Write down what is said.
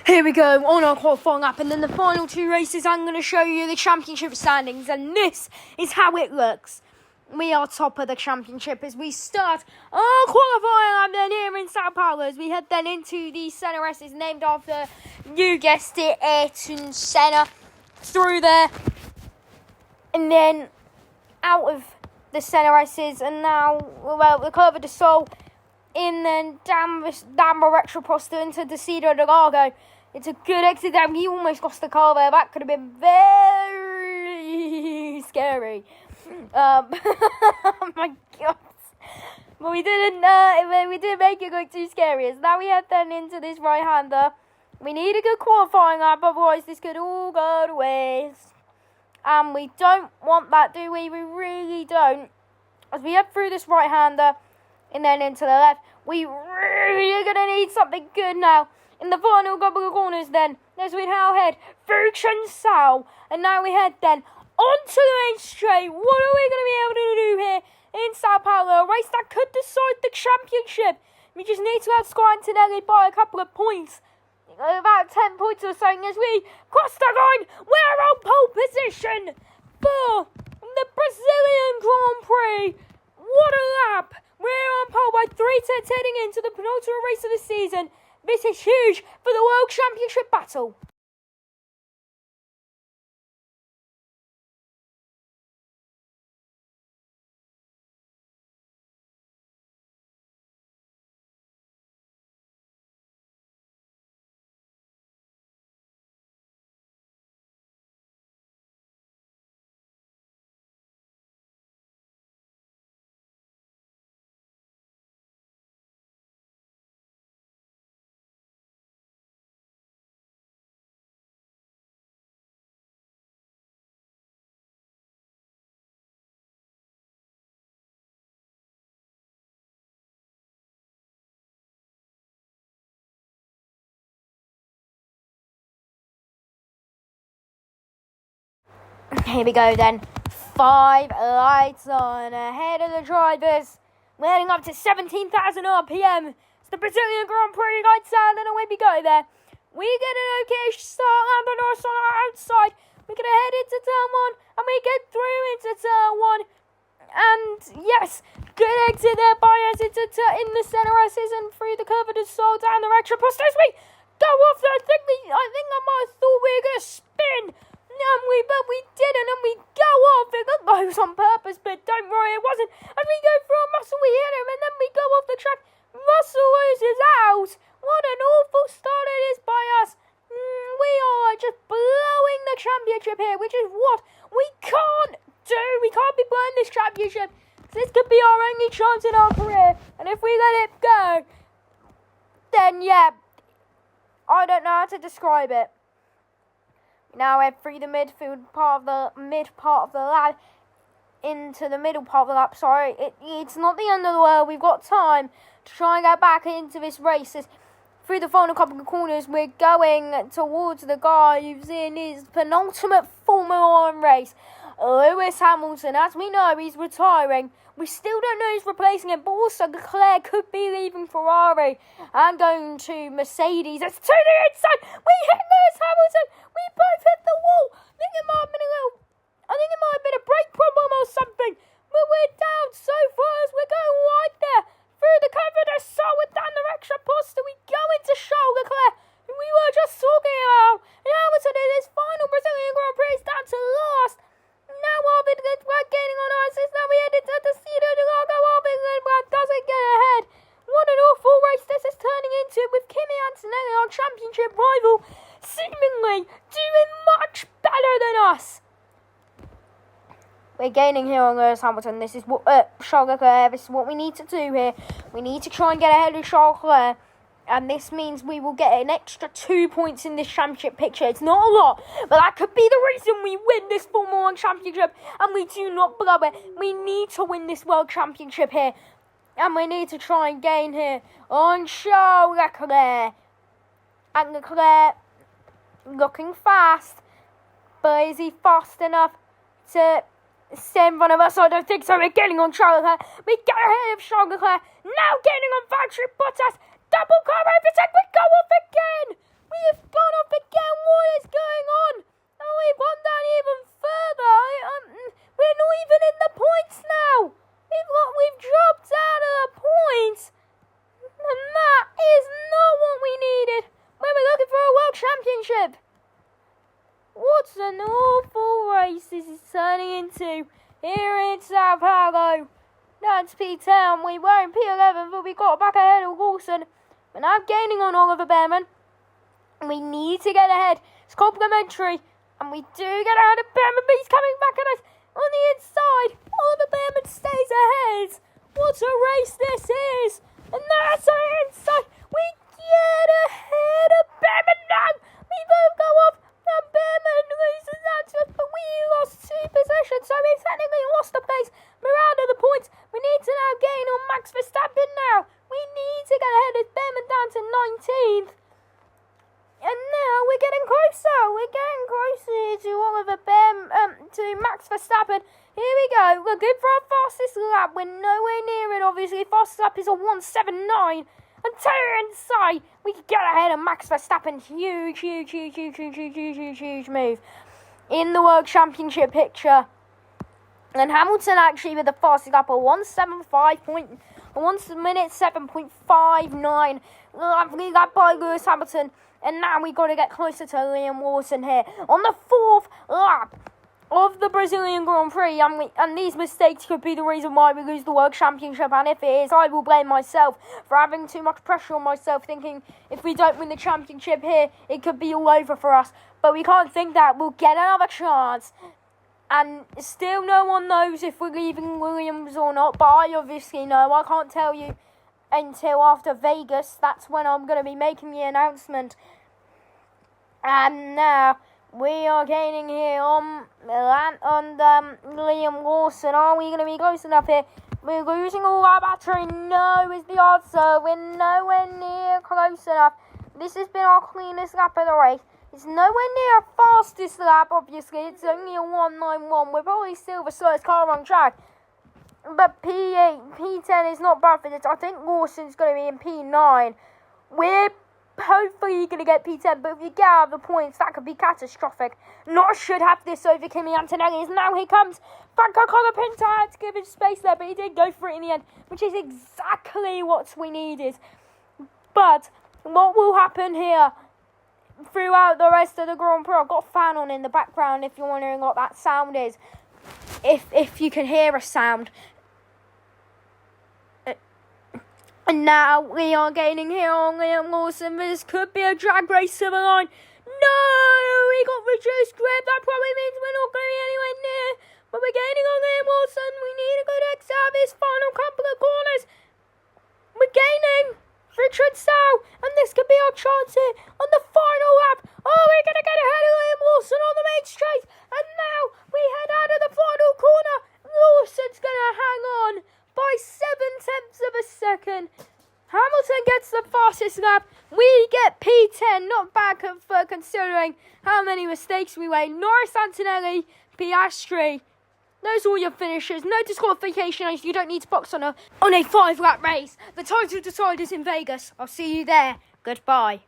Here we go on our qualifying lap, and then the final two races I'm going to show you the championship standings, and this is how it looks. We are top of the championship as we start our qualifying lap then here in São Paulo, as we head then into the Senna S, is named after, you guessed it, Ayrton Senna, through there, and then out of the Senna S's, and now, well, the Curva de Sol, in then down Retro into the Interlagos. It's a good exit down. He almost lost the car there. That could have been very scary. Oh my God. But we didn't make it look too scary. As now we head then into this right-hander. We need a good qualifying lap, otherwise this could all go to waste. And we don't want that, do we? We really don't. As we head through this right-hander and then into the left, we really are going to need something good now. In the final couple of corners then, as we now head through Sao, and now we head then onto the main straight. What are we going to be able to do here in São Paulo? A race that could decide the championship. We just need to outscore Antonelli by a couple of points. About 10 points or something as we cross the line. We're on pole position for the Brazilian Grand Prix. What a lap. We're on pole by 3 tenths heading into the penultimate race of the season. This is huge for the World Championship battle. Here we go then. 5 lights on ahead of the drivers. We're heading up to 17,000 RPM. It's the Brazilian Grand Prix, lights out, and away we go there. We get an okay start, Lando Norris on our outside. We're going to head into turn 1, and we get through into turn 1. And yes, good exit there by us into in the Senna S and through the Curva de Sol down the Retro as we go off there. I think I might have thought we were going to spin. But we didn't, and we go off. It looked like it was on purpose, but don't worry, it wasn't. As we go through Russell, we hit him, and then we go off the track. Russell loses out. What an awful start it is by us. We are just blowing the championship here, which is what we can't do. We can't be blowing this championship. This could be our only chance in our career, and if we let it go, then yeah, I don't know how to describe it. Now we're through the mid part of the lap into the middle part of the lap. Sorry, it's not the end of the world. We've got time to try and get back into this race. Through the final couple of corners, we're going towards the guy who's in his penultimate Formula 1 race, Lewis Hamilton. As we know, he's retiring. We still don't know who's replacing him, but also Leclerc could be leaving Ferrari and going to Mercedes. It's to the inside. We hit Lewis Hamilton. We both hit the wall. I think it might have been a brake problem or something. But we're down so far as we're going right there. Through the Curva de Sol with down the Retro we go into Charles Leclerc, who we were just talking about. And Hamilton in his final Brazilian Grand Prix is down to last. Now Albin gaining on us. Now we head into the Interlagos. Albin doesn't get ahead. What an awful race this is turning into, with Kimi Antonelli, our championship rival, seemingly doing much better than us. We're gaining here on Lewis Hamilton. This is what Charles Leclerc. This is what we need to do here. We need to try and get ahead of Charles Leclerc. And this means we will get an extra 2 points in this championship picture. It's not a lot, but that could be the reason we win this Formula 1 championship. And we do not blow it. We need to win this World Championship here. And we need to try and gain here on Charles Leclerc. And Leclerc looking fast. But is he fast enough to stay in front of us? I don't think so. We're getting on Charles Leclerc. We get ahead of Charles Leclerc. Now getting on Valtteri Bottas. Double car overtake. We go off again. We have into here in São Paulo. That's P10. We were in P11, but we got back ahead of Wilson. We're now gaining on Oliver Behrman. We need to get ahead. It's complimentary. And we do get ahead of Behrman, but he's coming back at us on the inside. Oliver Behrman stays ahead. What a race this is. And that's our inside. We get ahead of Behrman now. We both go off. And Behrman loses that to us, but we lost 2 positions. So we technically lost the place. We're out of the points. We need to now gain on Max Verstappen now. We need to get ahead of Behrman down to 19th. And now we're getting closer. We're getting closer to Oliver Behrman, to Max Verstappen. Here we go. We're good for our fastest lap. We're nowhere near it, obviously. Fastest lap is a 1:79. And inside, we can get ahead of Max Verstappen. Huge move in the World Championship picture. And Hamilton actually with the fastest lap, a 1 minute 7.59. Lovely lap by Lewis Hamilton. And now we've got to get closer to Liam Lawson here on the 4th lap of the Brazilian Grand Prix. And these mistakes could be the reason why we lose the World Championship. And if it is, I will blame myself for having too much pressure on myself, thinking if we don't win the championship here, it could be all over for us. But we can't think that. We'll get another chance. And still no one knows if we're leaving Williams or not. But I obviously know. I can't tell you until after Vegas. That's when I'm going to be making the announcement. And now we are gaining here on Liam Lawson. Are we going to be close enough here? We're losing all our battery. No is the answer. We're nowhere near close enough. This has been our cleanest lap of the race. It's nowhere near our fastest lap, obviously. It's only a 1:91. We're probably still the slowest car on track. But P8, P10 is not bad for this. I think Lawson's going to be in P9. We're hopefully going to get P10, but if you get out of the points, that could be catastrophic. Norris should have this over Kimi Antonelli. Now here comes Franco Colapinto. I had to give him space there, but he did go for it in the end, which is exactly what we needed. But what will happen here throughout the rest of the Grand Prix? I've got a fan on in the background if you're wondering what that sound is. If you can hear a sound. And now we are gaining here on Liam Lawson. This could be a drag race to the line. No! We got reduced grip. That probably means we're not going to be anywhere near. But we're gaining on Liam Lawson. We need a good exit out of this final couple of corners. We're gaining. Richard Sow. And this could be our chance here on the final lap. Oh, we're going to get ahead of Liam Lawson on the main straight. And now we head out of the final corner. Lawson's going to hang on by 0.7 of a second. Hamilton gets the fastest lap. We get P10. Not bad for considering how many mistakes we made. Norris, Antonelli, Piastri. Those are all your finishes. No disqualification. You don't need to box on a 5-lap race. The title decided in Vegas. I'll see you there. Goodbye.